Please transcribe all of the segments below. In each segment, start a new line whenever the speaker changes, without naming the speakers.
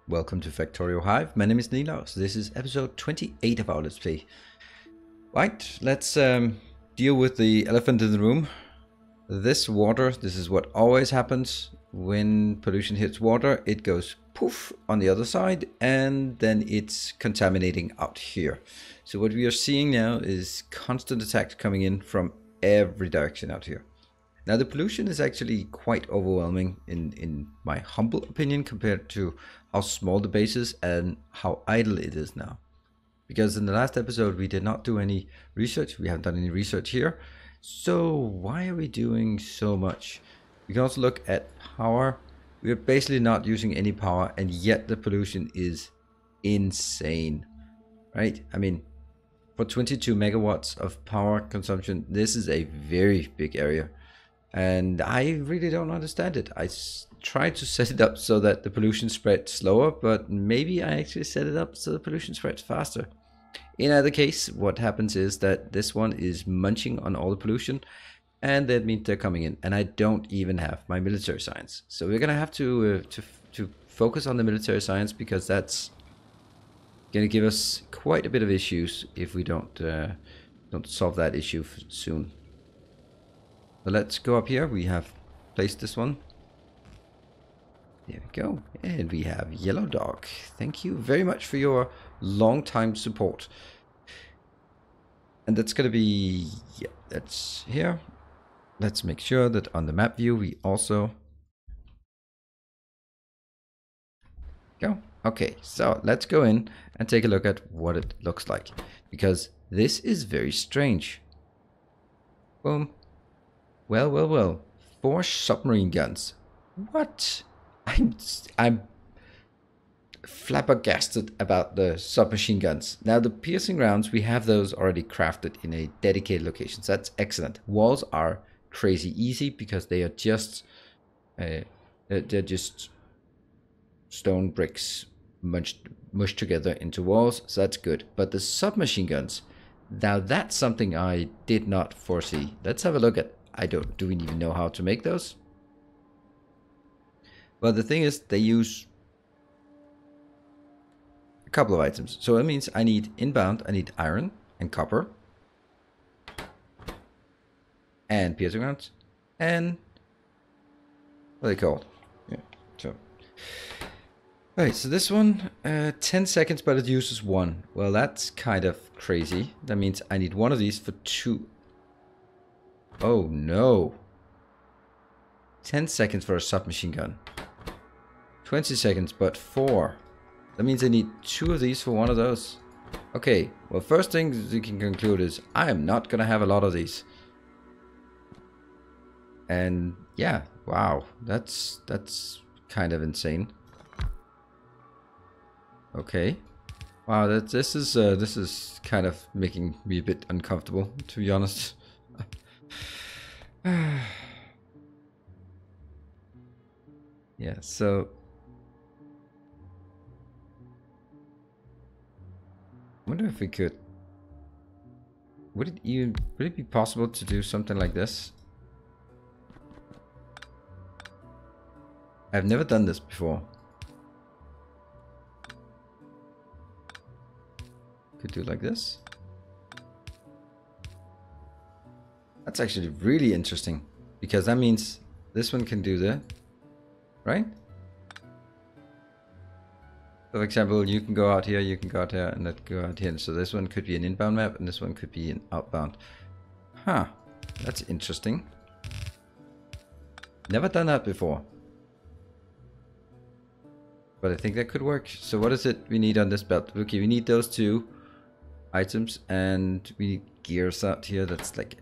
Welcome to Factorio Hive. My name is Nilaus. This is episode 28 of our Let's Play. Right, let's deal with the elephant in the room. This water, this is what always happens when pollution hits water. It goes poof on the other side and then it's contaminating out here. So what we are seeing now is constant attacks coming in from every direction out here. Now the pollution is actually quite overwhelming in my humble opinion compared to how small the base is and how idle it is now. Because in the last episode we did not do any research, we haven't done any research here. So why are we doing so much? We can also look at power. We are basically not using any power and yet the pollution is insane, right? I mean, for 22 megawatts of power consumption, this is a very big area. And I really don't understand it. I tried to set it up so that the pollution spreads slower, but maybe I actually set it up so the pollution spreads faster. In either case, what happens is that this one is munching on all the pollution, and that means they're coming in. And I don't even have my military science, so we're gonna have to focus on the military science because that's gonna give us quite a bit of issues if we don't solve that issue soon. So let's go up here. We have placed this one. There we go. And we have Yellow Dog. Thank you very much for your long time support. And that's going to be, yeah, that's here. Let's make sure that on the map view we also go. Okay, so let's go in and take a look at what it looks like. Because this is very strange. Boom. Well. 4 submarine guns. What? I'm flabbergasted about the submachine guns. Now the piercing rounds, we have those already crafted in a dedicated location. So that's excellent. Walls are crazy easy because they are just they're just stone bricks mushed together into walls. So that's good. But the submachine guns, now that's something I did not foresee. Let's have a look at. Do we even know how to make those? Well, the thing is, they use a couple of items. So that means I need inbound, I need iron and copper. And piercing rounds. And what are they called? Yeah, so. Alright, so this one, 10 seconds, but it uses 1. Well, that's kind of crazy. That means I need one of these for 2. Oh no. 10 seconds for a submachine gun. 20 seconds, but 4. That means I need 2 of these for one of those. Okay, well, first thing you can conclude is I am not gonna have a lot of these. And yeah, wow, that's kind of insane. Okay. Wow, this is kind of making me a bit uncomfortable, to be honest. Yeah, so I wonder if we could. Would it be possible to do something like this? I've never done this before. Could do like this. That's actually really interesting because that means this one can do that, right? So for example, you can go out here, you can go out here, and that go out here. So this one could be an inbound map, and this one could be an outbound. Huh, that's interesting. Never done that before. But I think that could work. So what is it we need on this belt? Okay, we need those 2 items, and we need gears out here. That's like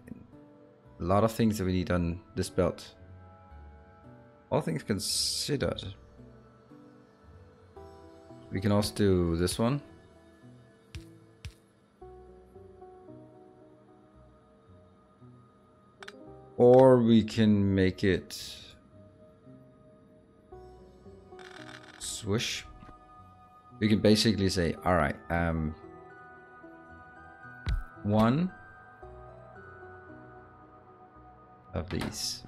a lot of things that we need on this belt. All things considered. We can also do this one. Or we can make it swoosh. We can basically say, alright, 1 of these.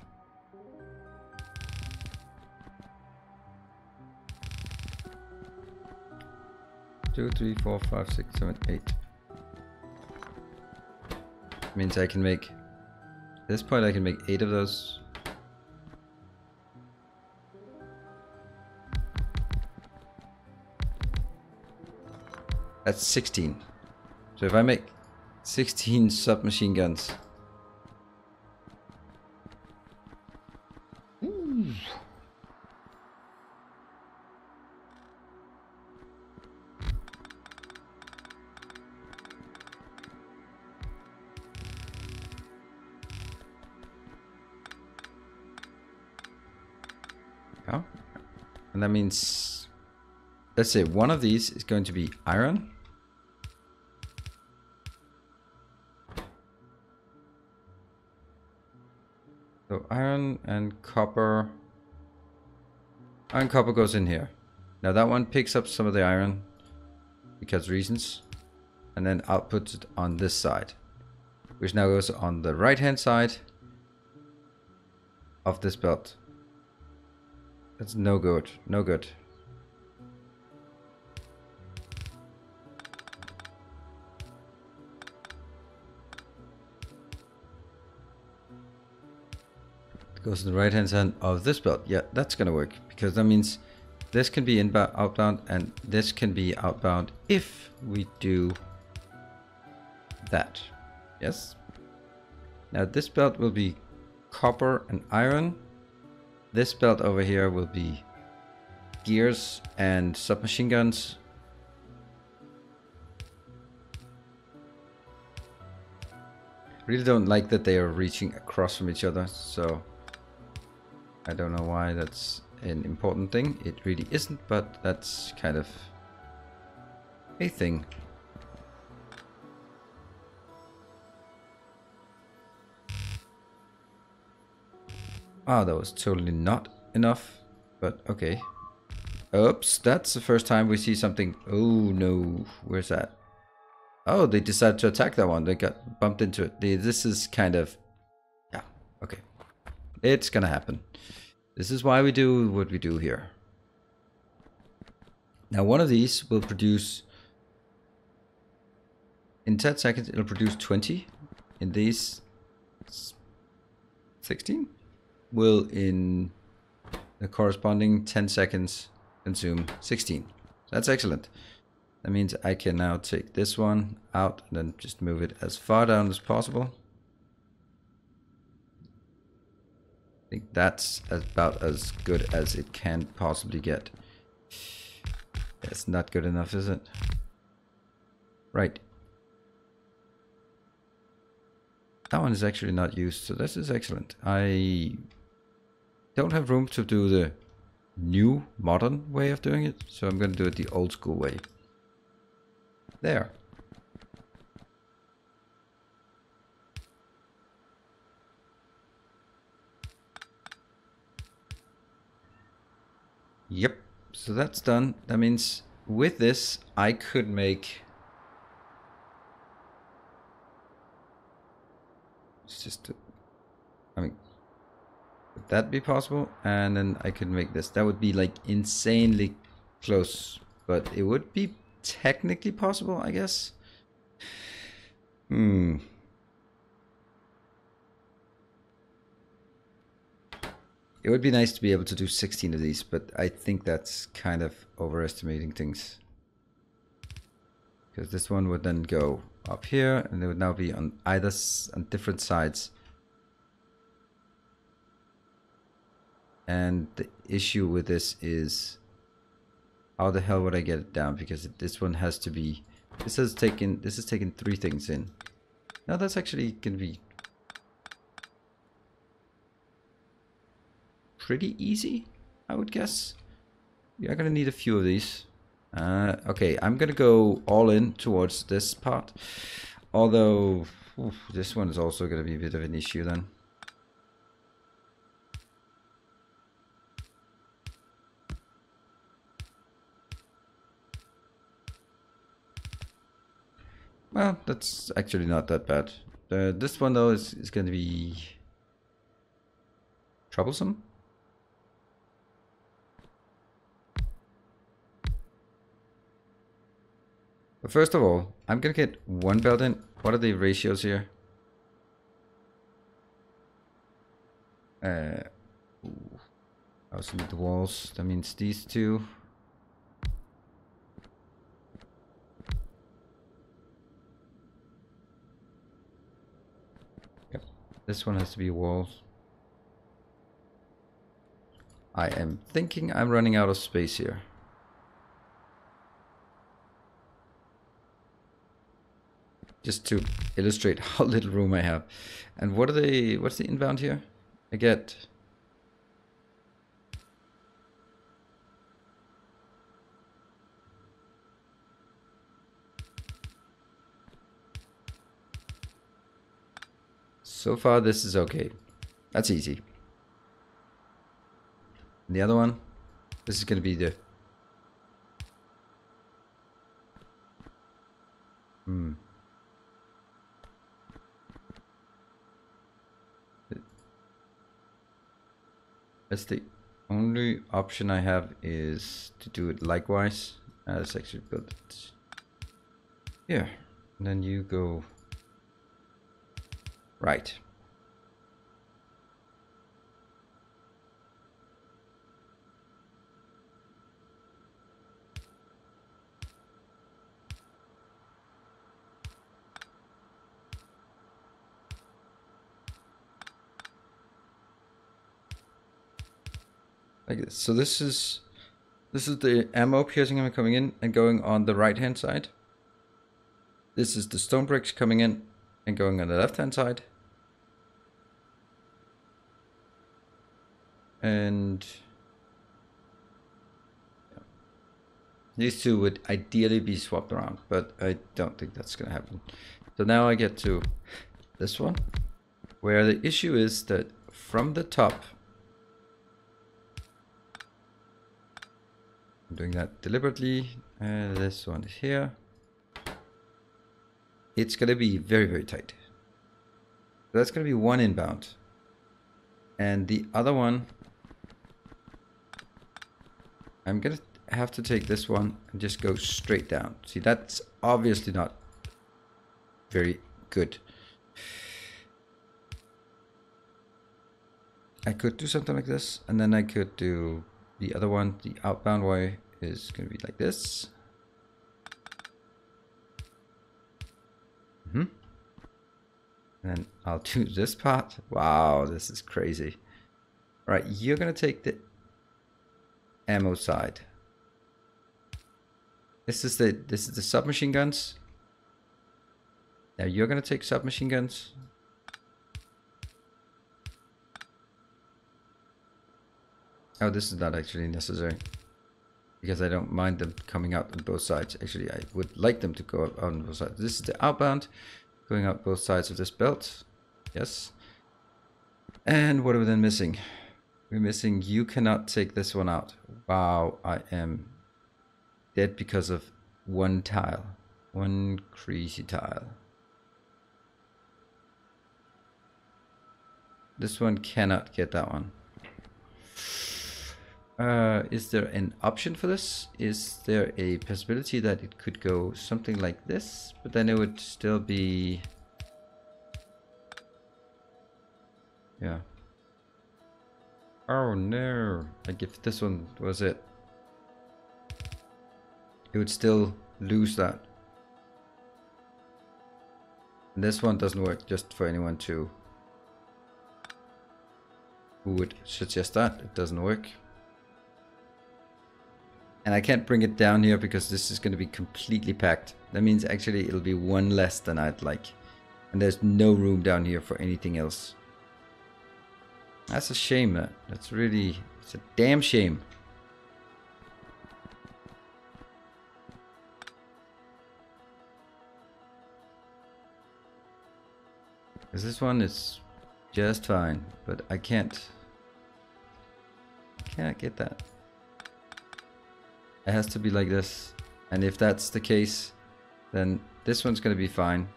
2, 3, 4, 5, 6, 7, 8. Means I can make, at this point I can make 8 of those. That's 16. So if I make 16 submachine guns. Ooh. Yeah. And that means, let's say one of these is going to be iron. So iron and copper. Iron copper goes in here. Now that one picks up some of the iron because reasons, and then outputs it on this side, which now goes on the right hand side of this belt. That's no good, no good. It goes to the right hand side of this belt. Yeah, that's gonna work, because that means this can be inbound, outbound, and this can be outbound if we do that. Yes. Now this belt will be copper and iron. This belt over here will be gears and submachine guns. Really don't like that they are reaching across from each other, so I don't know why that's an important thing. It really isn't, but that's kind of a thing. Ah, that was totally not enough, but okay. Oops, that's the first time we see something. Oh no, where's that? Oh, they decided to attack that one. They got bumped into it. This is kind of, yeah, okay. It's gonna happen. This is why we do what we do here. Now one of these will produce, in 10 seconds, it'll produce 20. In these, 16? Will in the corresponding 10 seconds consume 16. That's excellent. That means I can now take this one out and then just move it as far down as possible. I think that's about as good as it can possibly get. That's not good enough, is it? Right. That one is actually not used, so this is excellent. I don't have room to do the new modern way of doing it, so I'm going to do it the old school way. There. Yep, so that's done. That means with this I could make, it's just, I mean, would that be possible? And then I could make this. That would be like insanely close, but it would be technically possible, I guess. It would be nice to be able to do 16 of these, but I think that's kind of overestimating things. Because this one would then go up here, and it would now be on either on different sides. And the issue with this is, how the hell would I get it down? Because this one has to be, this is taking 3 things in. Now that's actually gonna be pretty easy, I would guess. We are gonna need a few of these. Okay, I'm gonna go all in towards this part. Although, this one is also gonna be a bit of an issue then. Well, that's actually not that bad. This one though is going to be troublesome. But first of all, I'm gonna get one belt in. What are the ratios here? I also need the walls. That means these two. Yep. This one has to be walls. I am thinking I'm running out of space here. Just to illustrate how little room I have. And what are they, what's the inbound here? I get so far this is okay. That's easy. And the other one, this is gonna be the That's the only option I have, is to do it likewise. Let's actually build it here. And then you go right. Like this. So this is the ammo piercing coming in and going on the right hand side. This is the stone bricks coming in and going on the left hand side. And yeah. These two would ideally be swapped around, but I don't think that's gonna happen. So now I get to this one, where the issue is that from the top, I'm doing that deliberately. This one is here. It's gonna be very, very tight. That's gonna be one inbound. And the other one, I'm gonna have to take this one and just go straight down. See, that's obviously not very good. I could do something like this, and then I could do the other one. The outbound way is going to be like this. And then I'll do this part. Wow, this is crazy. All right, you're going to take the ammo side. This is the submachine guns. Now you're going to take submachine guns. Oh, this is not actually necessary, because I don't mind them coming out on both sides. Actually, I would like them to go out on both sides. This is the outbound, going out both sides of this belt. Yes. And what are we then missing? We're missing, you cannot take this one out. Wow, I am dead because of one tile. One crazy tile. This one cannot get that one. Is there an option for this? Is there a possibility that it could go something like this, but then it would still be... Yeah. Oh no. Like if this one was it, it would still lose that. And this one doesn't work, just for anyone who would suggest that. It doesn't work. And I can't bring it down here because this is going to be completely packed. That means actually it'll be one less than I'd like. And there's no room down here for anything else. That's a shame, that. That's really... It's a damn shame. Because this one is just fine. But I can't get that. It has to be like this, and if that's the case, then this one's gonna be fine.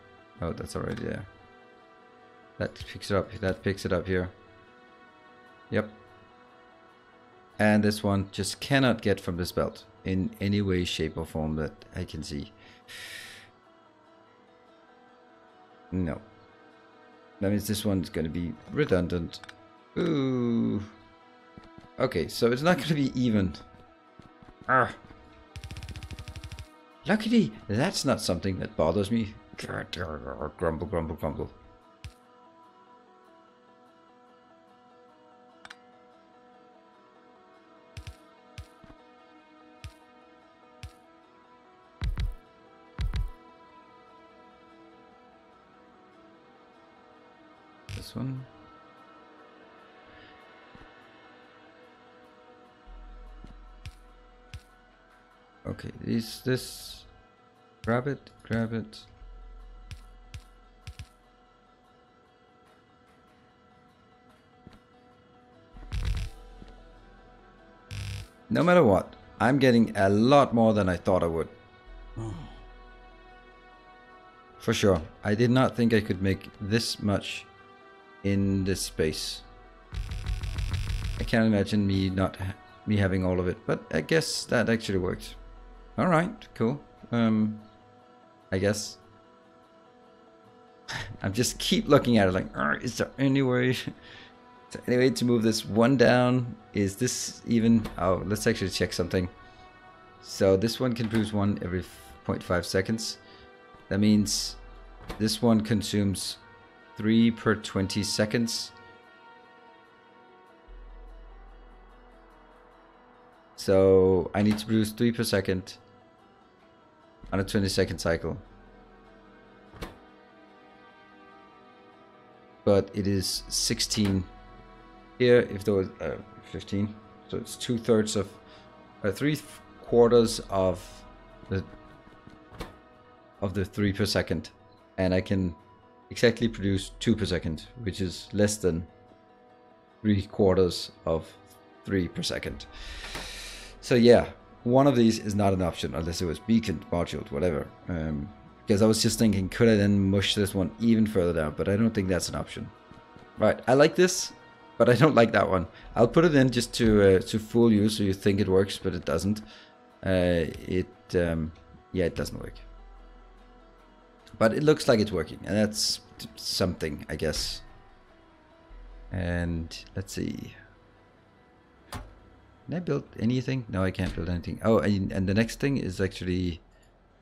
Oh, that's already there. That picks it up. That picks it up here. Yep. And this one just cannot get from this belt in any way, shape, or form that I can see. No. That means this one's going to be redundant. Ooh. Okay, so it's not going to be even. Ah. Luckily, that's not something that bothers me. Grumble, grumble, grumble. This one. Okay, this. Grab it, grab it. No matter what, I'm getting a lot more than I thought I would. For sure. I did not think I could make this much in this space. I can't imagine me having all of it, but I guess that actually worked. All right, cool. I guess. I'm just keep looking at it like, is there any way? Anyway, to move this one down, is this even? Oh, let's actually check something. So this one can produce one every 0.5 seconds. That means this one consumes 3 per 20 seconds. So I need to produce 3 per second on a 20-second cycle. But it is 16 here if there was 15. So it's 2/3 of 3/4 of the 3 per second, and I can exactly produce 2 per second, which is less than 3/4 of 3 per second. So yeah, one of these is not an option unless it was beaconed, moduled, whatever. Because I was just thinking, could I then mush this one even further down? But I don't think that's an option. Right, I like this, but I don't like that one. I'll put it in just to fool you, so you think it works, but it doesn't. Yeah, it doesn't work. But it looks like it's working, and that's something, I guess. And let's see. Can I build anything? No, I can't build anything. Oh, and the next thing is actually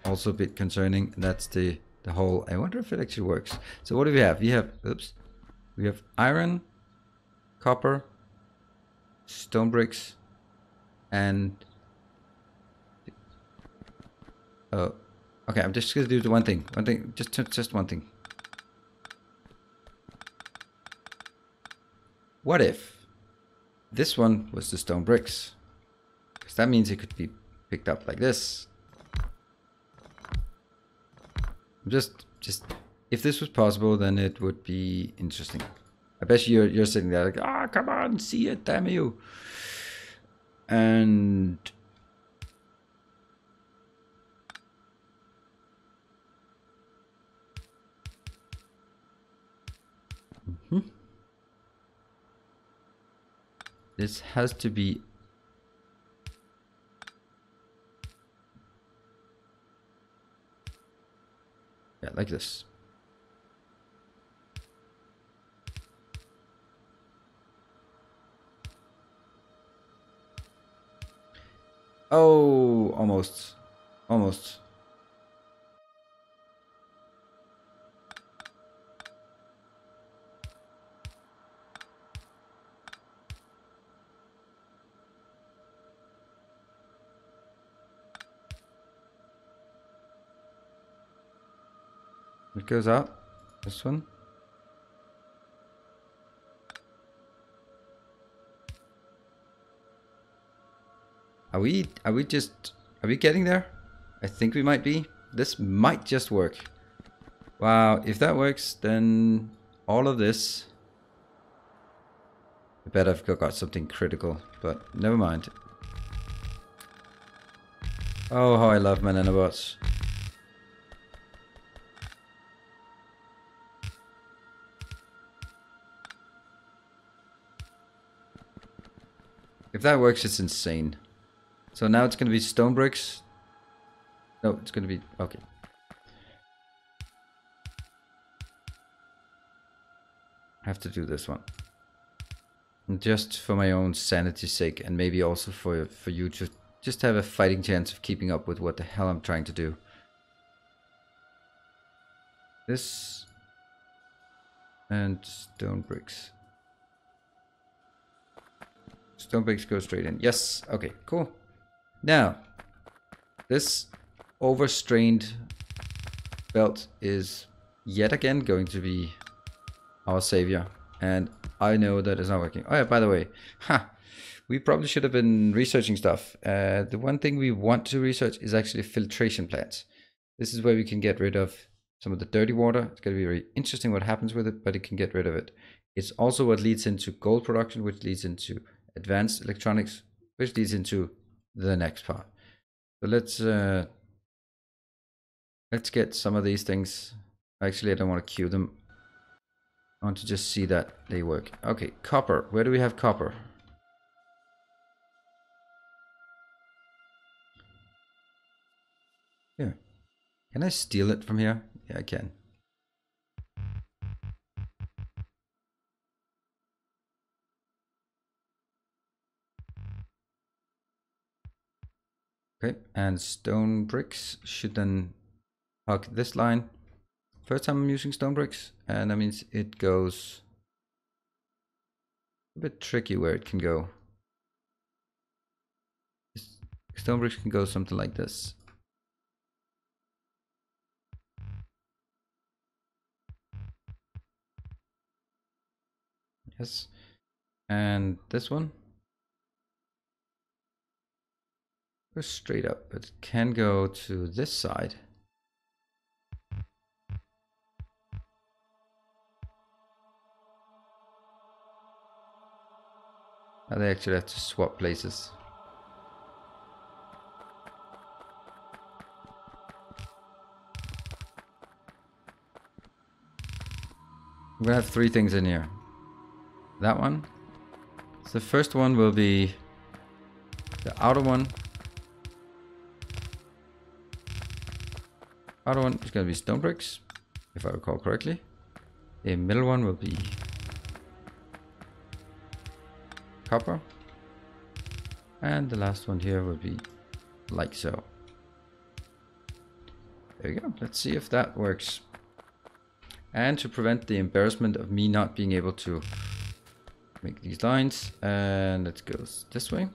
also a bit concerning. And that's the whole. I wonder if it actually works. So what do we have? We have, oops, we have iron, copper, stone bricks, and oh, okay. I'm just gonna do the one thing. Just one thing. What if this one was the stone bricks? Because that means it could be picked up like this. Just if this was possible, then it would be interesting. I bet you're sitting there like, ah, come on, see it, damn you. And this has to be. Yeah, like this. Oh, almost. Almost. It goes out. This one. Are we getting there? I think we might be. This might just work. Wow, if that works, then all of this. I bet I've got something critical, but never mind. Oh, how I love my nanobots. If that works, it's insane. So now it's going to be stone bricks. No, it's going to be... Okay. have to do this one. And just for my own sanity's sake, and maybe also for you to just have a fighting chance of keeping up with what the hell I'm trying to do. This and stone bricks. Stone bricks go straight in. Yes, okay, cool. Now, this overstrained belt is yet again going to be our savior. And I know that it's not working. Oh yeah, by the way, we probably should have been researching stuff. The one thing we want to research is actually filtration plants. This is where we can get rid of some of the dirty water. It's going to be very interesting what happens with it, but it can get rid of it. It's also what leads into gold production, which leads into advanced electronics, which leads into the next part. So let's get some of these things. Actually, I don't want to queue them. I want to just see that they work. Okay, copper. Where do we have copper? Here. Can I steal it from here? Yeah, I can. Okay, and stone bricks should then hug this line. First time I'm using stone bricks, and that means it goes a bit tricky where it can go. Stone bricks can go something like this. Yes, and this one goes straight up, but it can go to this side. Now they actually have to swap places. We're gonna have three things in here. That one. So the first one will be the outer one. Outer one is gonna be stone bricks, if I recall correctly. The middle one will be copper. And the last one here will be like so. There you go. Let's see if that works. And to prevent the embarrassment of me not being able to make these lines, and it goes this way.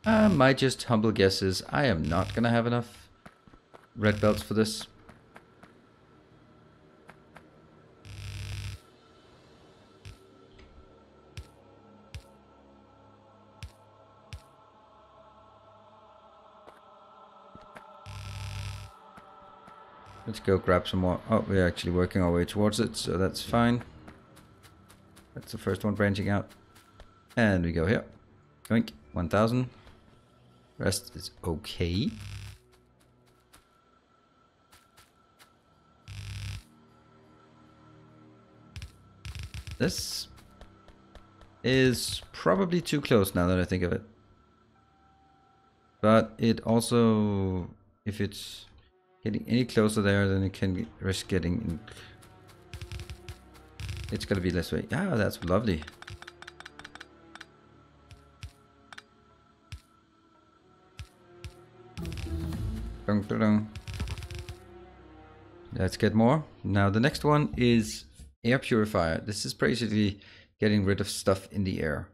My just humble guess is I am not gonna have enough red belts for this. Let's go grab some more. Oh, we're actually working our way towards it, so that's fine. That's the first one branching out. And we go here. Yoink, 1000. Rest is okay. This is probably too close now that I think of it. But it also, if it's getting any closer there, then it can risk getting in. It's gotta be this way. Ah, that's lovely. Dun, dun, dun. Let's get more. Now the next one is air purifier. This is basically getting rid of stuff in the air.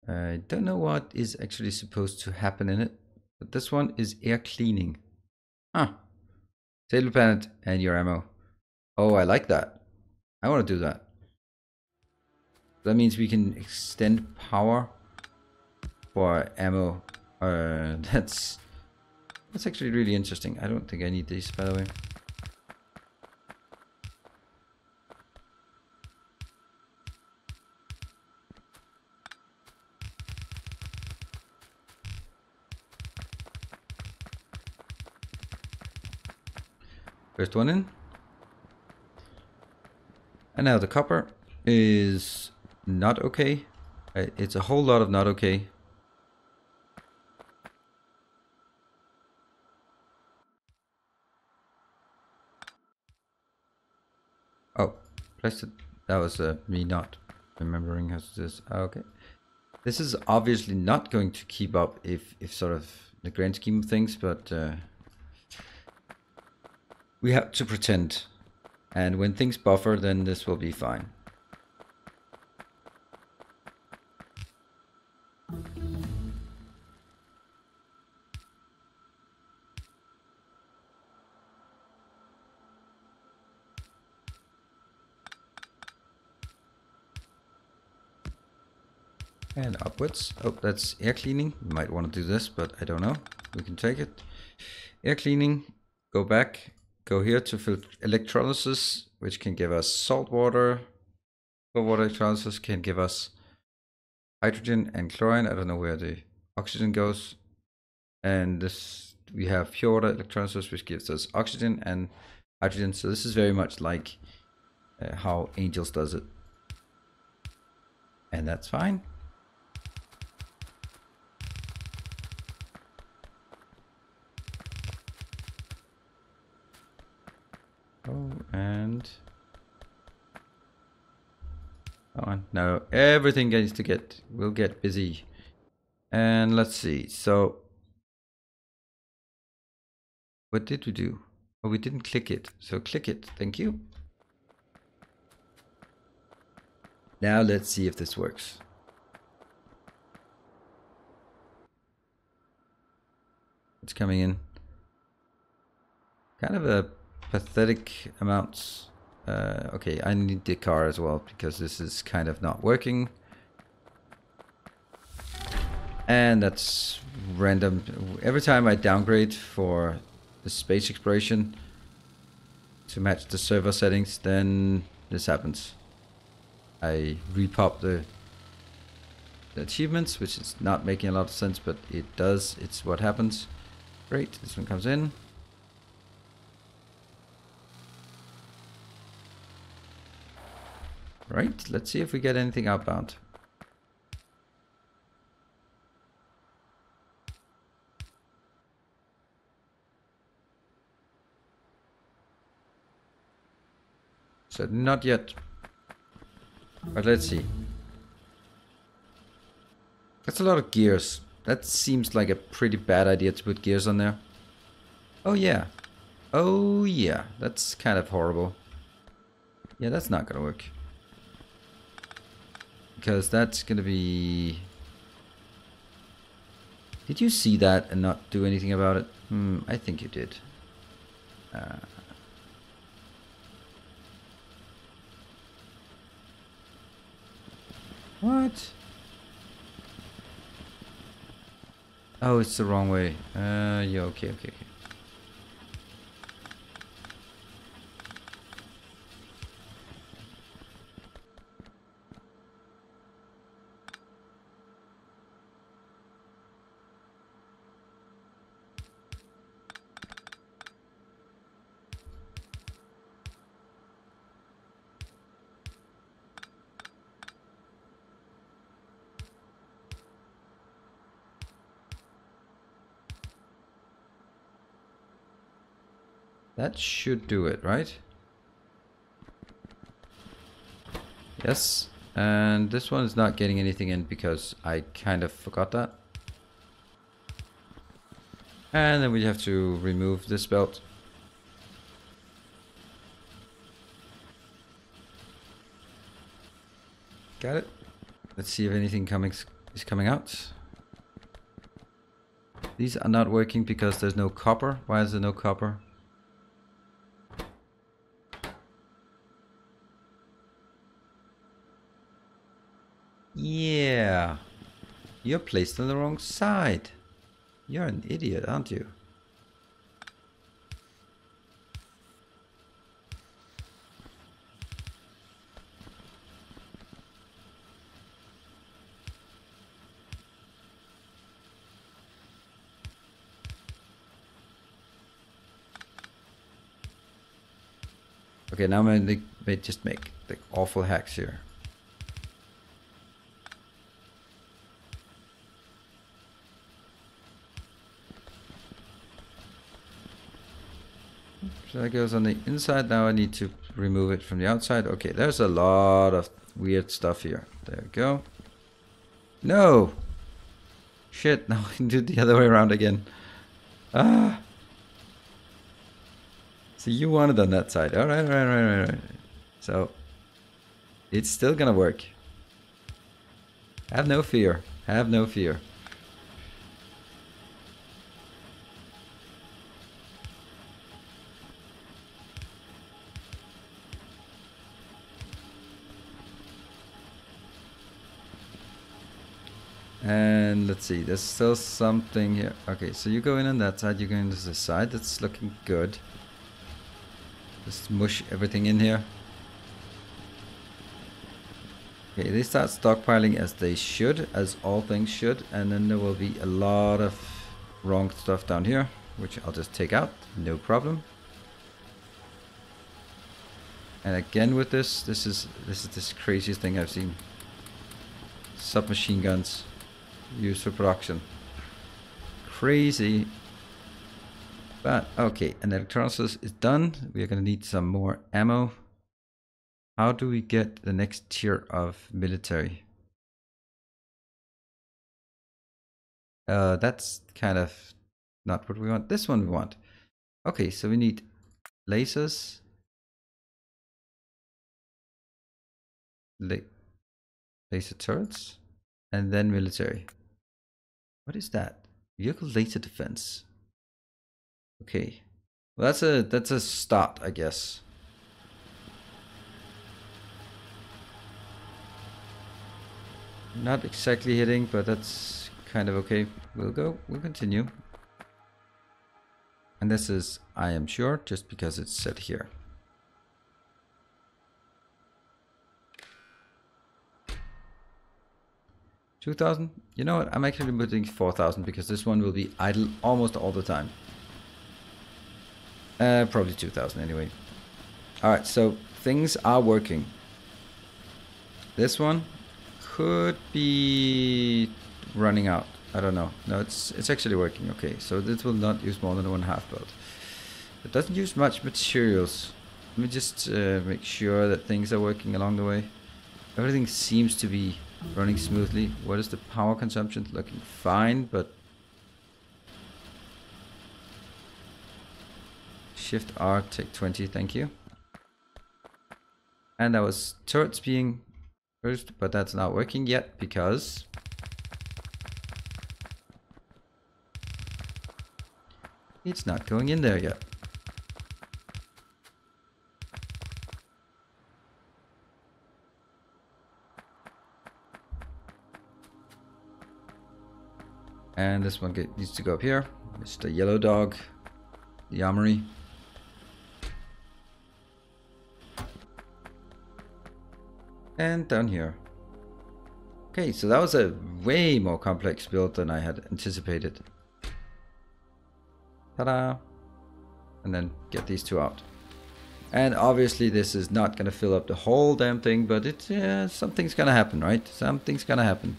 I don't know what is actually supposed to happen in it, but this one is air cleaning. Huh. Table planet and your ammo. Oh, I like that. I want to do that. That means we can extend power for ammo. That's actually really interesting. I don't think I need these, by the way. First one in. And now the copper is not okay. It's a whole lot of not okay. Plastic. That was me not remembering how to do this. Okay. This is obviously not going to keep up if sort of the grand scheme of things, but we have to pretend. And when things buffer, then this will be fine. And upwards. Oh, that's air cleaning. You might want to do this, but I don't know. We can take it. Air cleaning. Go back. Go here to electrolysis, which can give us salt water. Cold water electrolysis can give us hydrogen and chlorine. I don't know where the oxygen goes. And this, we have pure water electrolysis, which gives us oxygen and hydrogen. So this is very much like how Angels does it. And that's fine. Oh, and on. Now everything will get busy. And let's see. So what did we do? Oh, we didn't click it. So click it. Thank you. Now let's see if this works. It's coming in. Kind of a pathetic amounts. Okay, I need the car as well because this is kind of not working. And that's random. Every time I downgrade for the space exploration to match the server settings, then this happens. I repop the achievements, which is not making a lot of sense, but it does. It's what happens. Great, this one comes in. Right, let's see if we get anything outbound. So not yet. But let's see. That's a lot of gears. That seems like a pretty bad idea to put gears on there. Oh yeah. Oh yeah. That's kind of horrible. Yeah, that's not gonna work. Because that's gonna be... Did you see that and not do anything about it? I think you did. What? Oh, it's the wrong way. Yeah, okay. That should do it, right? Yes. And this one is not getting anything in because I kind of forgot that. And then we have to remove this belt. Got it. Let's see if anything is coming out. These are not working because there's no copper. Why is there no copper? Yeah. You're placed on the wrong side. You're an idiot, aren't you? Okay, now I'm gonna just make the awful hacks here. So that goes on the inside. Now I need to remove it from the outside. Okay, there's a lot of weird stuff here. There we go. No! Shit, now I can do it the other way around again. Ah! So you want it on that side. Alright, right. So, it's still gonna work. Have no fear. Have no fear. And let's see, there's still something here. Okay, so you go in on that side, you go into this side. That's looking good. Just mush everything in here. Okay, they start stockpiling as they should, as all things should. And then there will be a lot of wrong stuff down here, which I'll just take out, no problem. And again with this is the craziest thing I've seen. Submachine guns used for production. Crazy. But okay, and electrolysis is done. We are gonna need some more ammo. How do we get the next tier of military? That's kind of not what we want. This one we want. Okay, so we need lasers. Laser turrets. And then military. What is that? Vehicle laser defense. Okay. Well, that's a start, I guess. Not exactly hitting, but that's kind of okay. We'll continue. And this is, I am sure, just because it's set here. $2,000? You know what? I'm actually putting 4,000 because this one will be idle almost all the time. Probably 2,000 anyway. Alright, so things are working. This one could be running out. I don't know. No, it's actually working. Okay, so this will not use more than 1/2 build. It doesn't use much materials. Let me just make sure that things are working along the way. Everything seems to be running smoothly. What is the power consumption? Looking fine, but Shift R, take 20, thank you. And that was turrets being first, but that's not working yet because it's not going in there yet. And this one needs to go up here. It's the yellow dog, the armory. And down here. Okay, so that was a way more complex build than I had anticipated. Ta-da! And then get these two out. And obviously this is not gonna fill up the whole damn thing, but it's something's gonna happen, right? Something's gonna happen.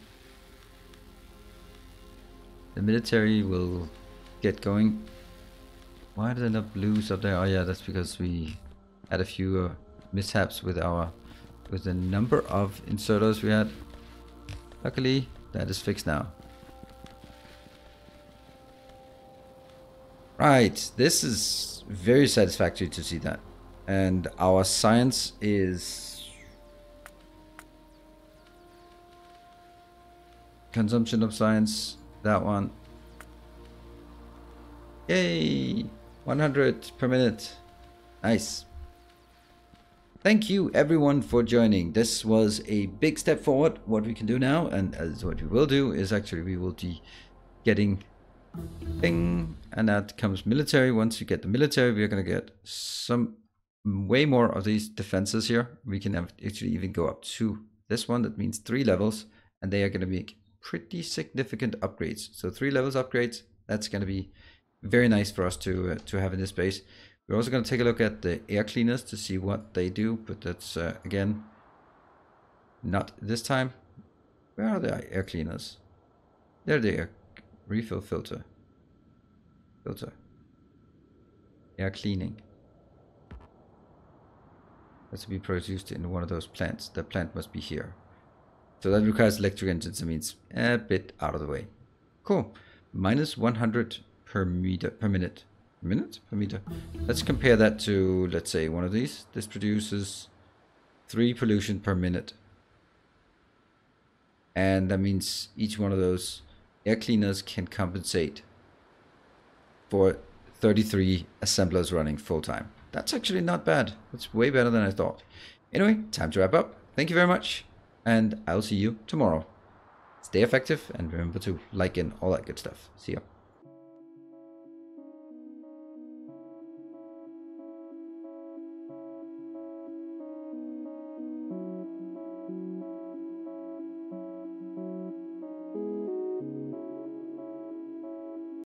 The military will get going. Why did I not blues up there? Oh yeah, that's because we had a few mishaps with the number of inserters we had. Luckily, that is fixed now. Right, this is very satisfactory to see that. And our science is consumption of science. That one. Yay! 100 per minute. Nice. Thank you everyone for joining. This was a big step forward. What we can do now, and as what we will do, is actually we will be getting thing, and that comes military. Once you get the military, we're gonna get some way more of these defenses here. We can actually even go up to this one. That means 3 levels, and they are gonna make pretty significant upgrades. So 3 levels upgrades, that's going to be very nice for us to have in this base. We're also going to take a look at the air cleaners to see what they do, but that's again not this time. Where are the air cleaners? There they are. Refill filter, air cleaning. That's to be produced in one of those plants. The plant must be here. So that requires electric engines. That means a bit out of the way. Cool. Minus 100 per meter per minute. Minute per meter. Let's compare that to, let's say, one of these. This produces 3 pollution per minute. And that means each one of those air cleaners can compensate for 33 assemblers running full time. That's actually not bad. That's way better than I thought. Anyway, time to wrap up. Thank you very much, and I'll see you tomorrow. Stay effective, and remember to like and all that good stuff. See ya.